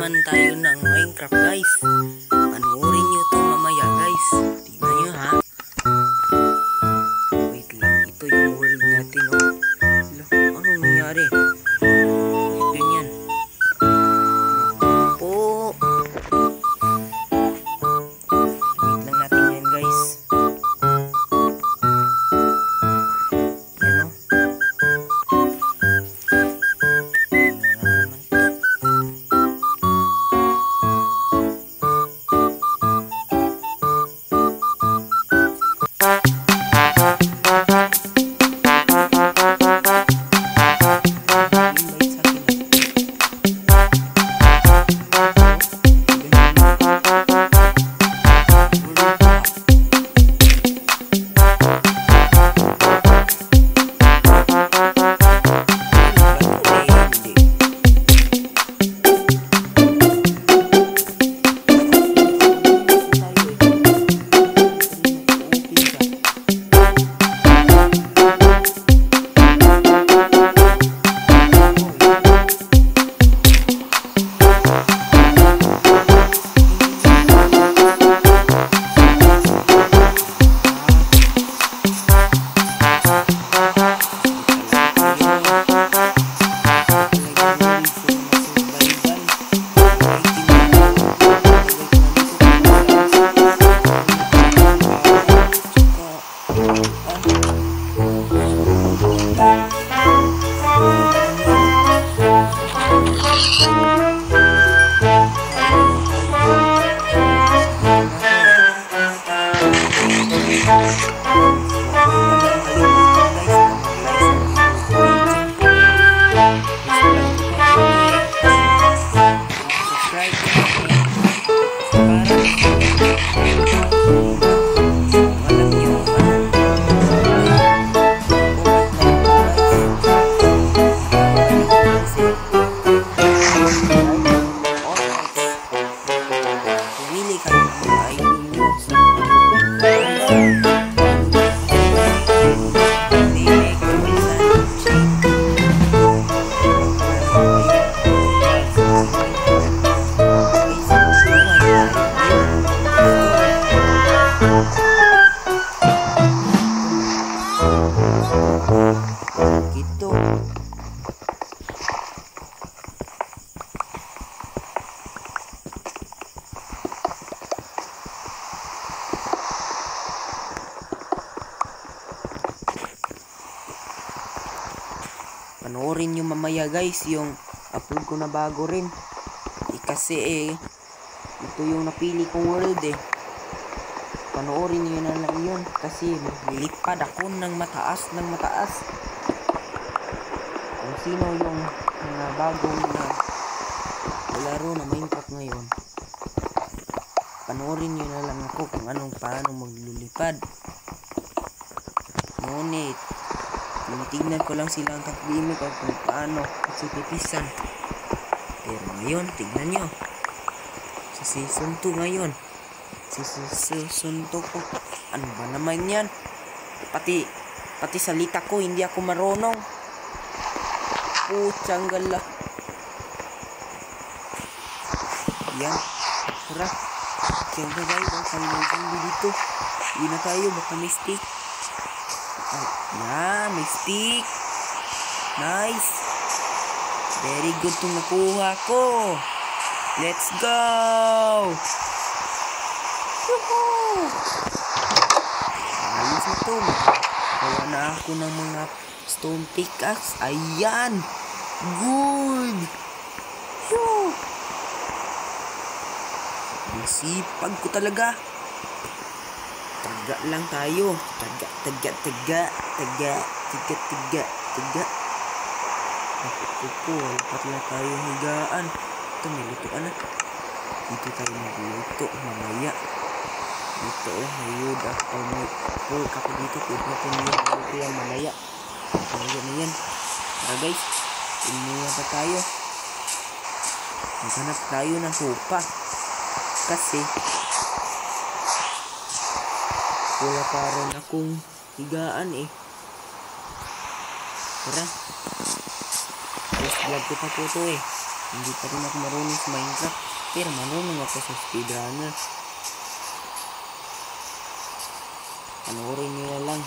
naman tayo ng Minecraft guys. Panoorin nyo to mamaya guys. Tingnan nyo ha. Wait lang, ito yung world natin oh. Anong nangyari? Ganyan. Po. Wait lang natin yan guys. Yan oh. Panoorin nyo mamaya guys yung upload ko na bago rin kasi ito yung napili kong world panoorin nyo na lang yun kasi lilipad ako ng mataas kung sino yung mga bagong na laro na Minecraft ngayon. Panoorin nyo na lang ako kung paano maglulipad. Ngunit tinitignan ko lang silang takbimik at kung paano kasi pipisan. Pero ngayon, tignan nyo. Sa season 2 ngayon. Sa season 2 ko. Ano ba naman yan? Pati salita ko, hindi ako marunong. Putsang gala. Yan. Tara. Kaya na guys, ang panginoon dito. Hindi na tayo, baka may stick. Yan, may stick. Nice. Very good itong nakuha ko. Let's go. Woohoo! Ayos na ito. Gawa na ako ng mga stone pickaxe. Ayan. Good. Yoo. Nasipag ko talaga. Taga lang tayo. Taga. Ako, wala lang tayo higaan. Ito, may lutoan na. Dito tayo magluto mamaya. Dito, may yuda. May pork ako dito. Pwede natin yung luto yan mamaya. Mamaya na yan. Tara guys, inuya pa tayo. Maghanap tayo ng sopa. Kasi wala pa rin akong higaan Tara. First vlog ko pa po ito Hindi pa rin ako marunong sa Minecraft, pero marunong ako sa speedrunner. Panoorin nyo na lang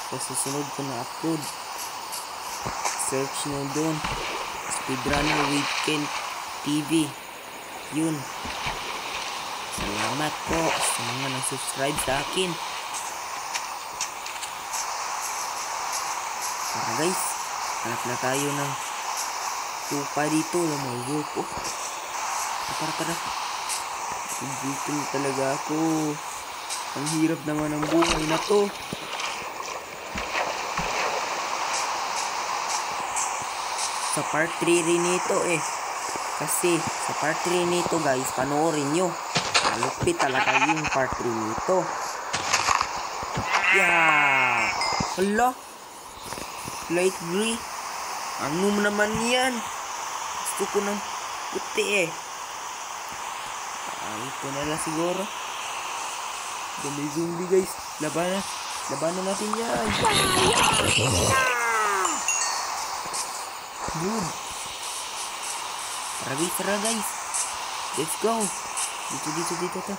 sa susunod ko na upload. Search nyo doon, Speedrunner with Ken TV. Yun. Salamat po sa mga nag-subscribe sa akin. Tara guys, hanap na tayo ng tupa dito na may work. Oh, tara. Dito talaga ako. Ang hirap naman ng buhay na to. Sa part 3 rin ito kasi sa part 3 nito guys, panoorin nyo. Malupit talaga yung part 3 nito. Yeah! Hala! Light gray. Ano naman yan? Gusto ko ng puti ito na lang siguro. May zombie guys. Labanan natin yan. Good. Tara guys. Let's go. Dito. Dito.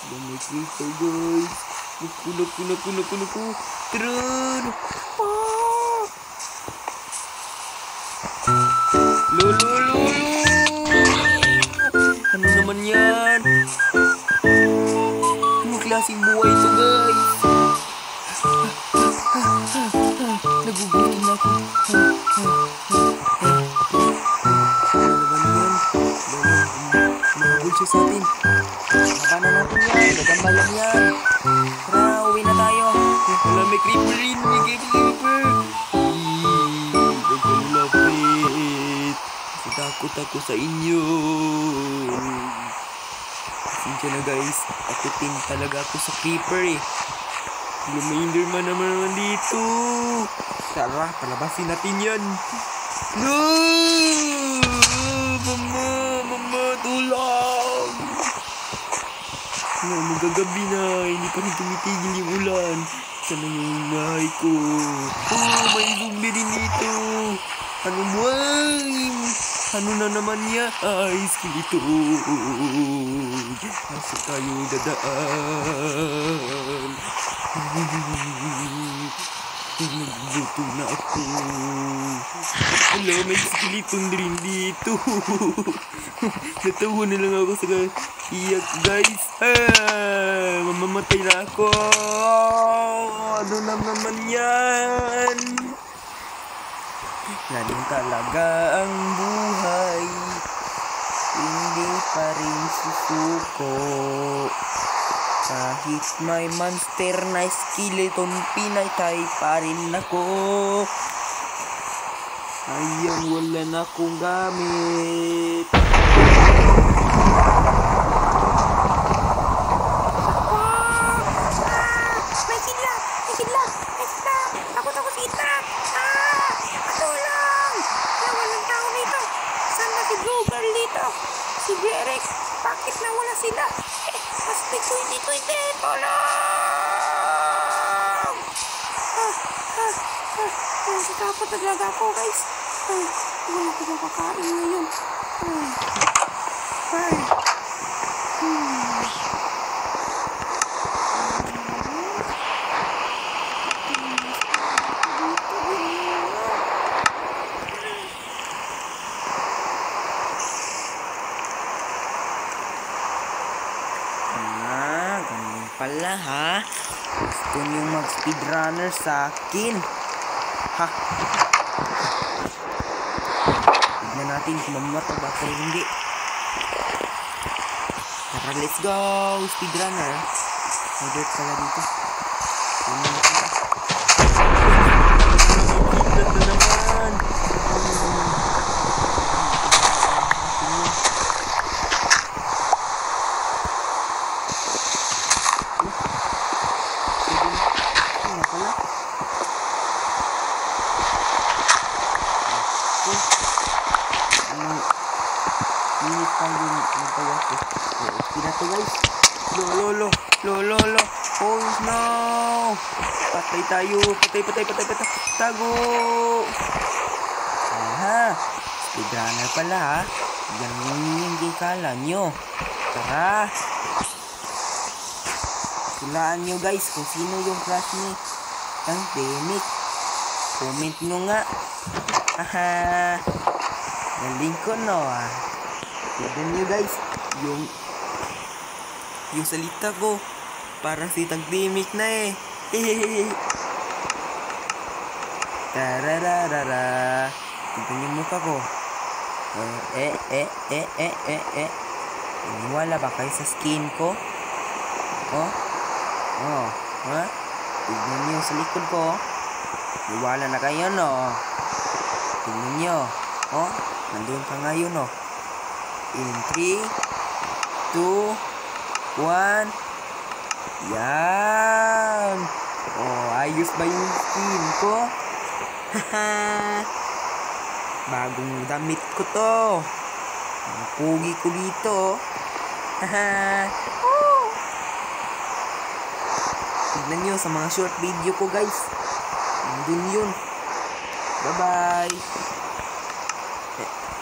May creeper guys. Naku. Tron. Lolo. Ano naman yan? Anong klaseng buhay ito guys? Nagugutom na ako. Mahagul siya sa atin. Labanan natin yan. Gagamba lang yan. Tara, uwi na tayo. Wala, may creeper rin. May creeper. Nagalapit. Takot ako sa inyo. Pasensya na guys. Takutin talaga ako sa creeper May enderman naman dito. Tara, palabasin natin yan. No! Mama, tulong! Magagabi na. Hindi pa rin tumitigil yung ulan. Sana yung bahay ko. May zombie din dito. Ano na naman yan? Skeleton. Nasa tayo dadaan. Nagluto na ako. Wala, may skeleton din dito. Natawa na lang ako sa iyak guys. Mamamatay na ako. Ano na naman yan? Ganun talaga ang buhay. Hindi pa rin susuko. Kahit may monster na skeleton, pinatay pa rin ako. Ayan, wala na akong gamit. May kidlat. Takot ako sa kidlat. Tulong! Walang tao dito. Saan na si Google dito? Si Derek, bakit nawala sila? Mas dito. Tulong! Nasa talaga ako guys. Wala ko makakain ngayon. Ganun pala ha. Gusto nyo mag-speedrunner sa akin. Ha? Tignan natin kung mamamatay ba o hindi. Tara, let's go! Speedrunner. May dirt pala dito. Tignan natin. Tignan na naman. Pinato guys. Lolo. Oh no. Patay tayo. Patay. Tago. Aha, speedrunner pala ha. Ganun yung gikala nyo. Tara. Hulaan nyo guys kung sino yung crush ni Tangdemic. Comment nyo nga. Haha. Galing ko no ah. Tignan nyo guys. Yung salita ko. Para si Tangdemic na eh. Hehehe. Tarararara. Tignan yung mukha ko. Iniwala ba kayo sa skin ko? Ha? Tignan nyo sa likod ko. Iwala na kayo, no? Tignan nyo. Nandun ka ngayon, no? In 3, 2, 1. Yan! Ayos ba yung skin ko? Haha! Bagong damit ko to. Ang pugi ko dito. Haha! Tignan nyo sa mga short video ko guys. Nandun yun. Bye-bye.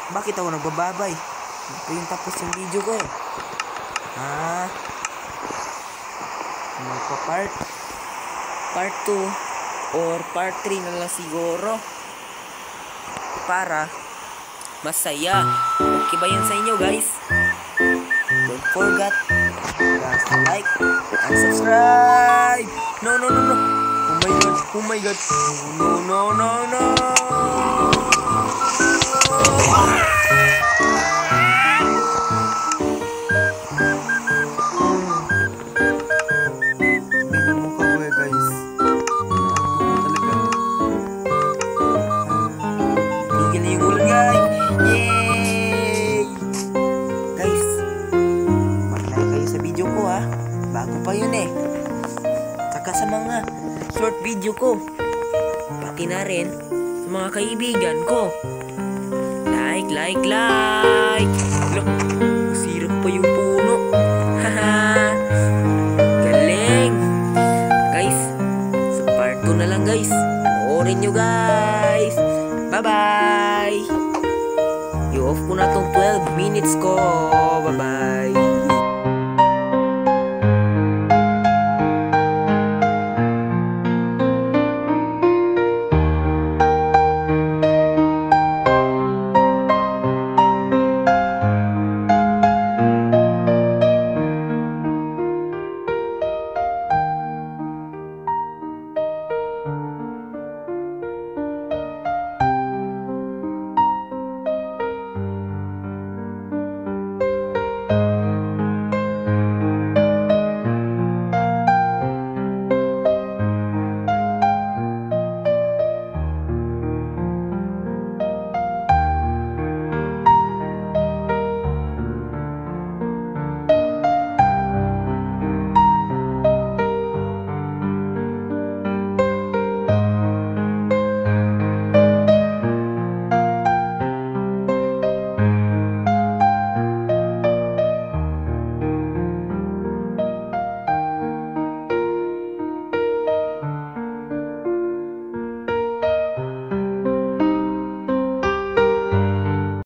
Bakit ako nagbababay? Hindi pa yung tapos yung video ko eh. Magpa-part 2 or part 3 na lang siguro. Para masaya. Okay ba yun sa inyo guys? Don't forget to like and subscribe. No. Oh my god. No. Bago pa yun eh. Saka sa mga short video ko. Pati na rin sa mga kaibigan ko. Like. Look, sirap pa yung puno. Haha. Galing. Guys, sa part 2 na lang guys. Panoorin nyo guys. Bye-bye. I-off ko na tong 12 minutes ko. Bye-bye.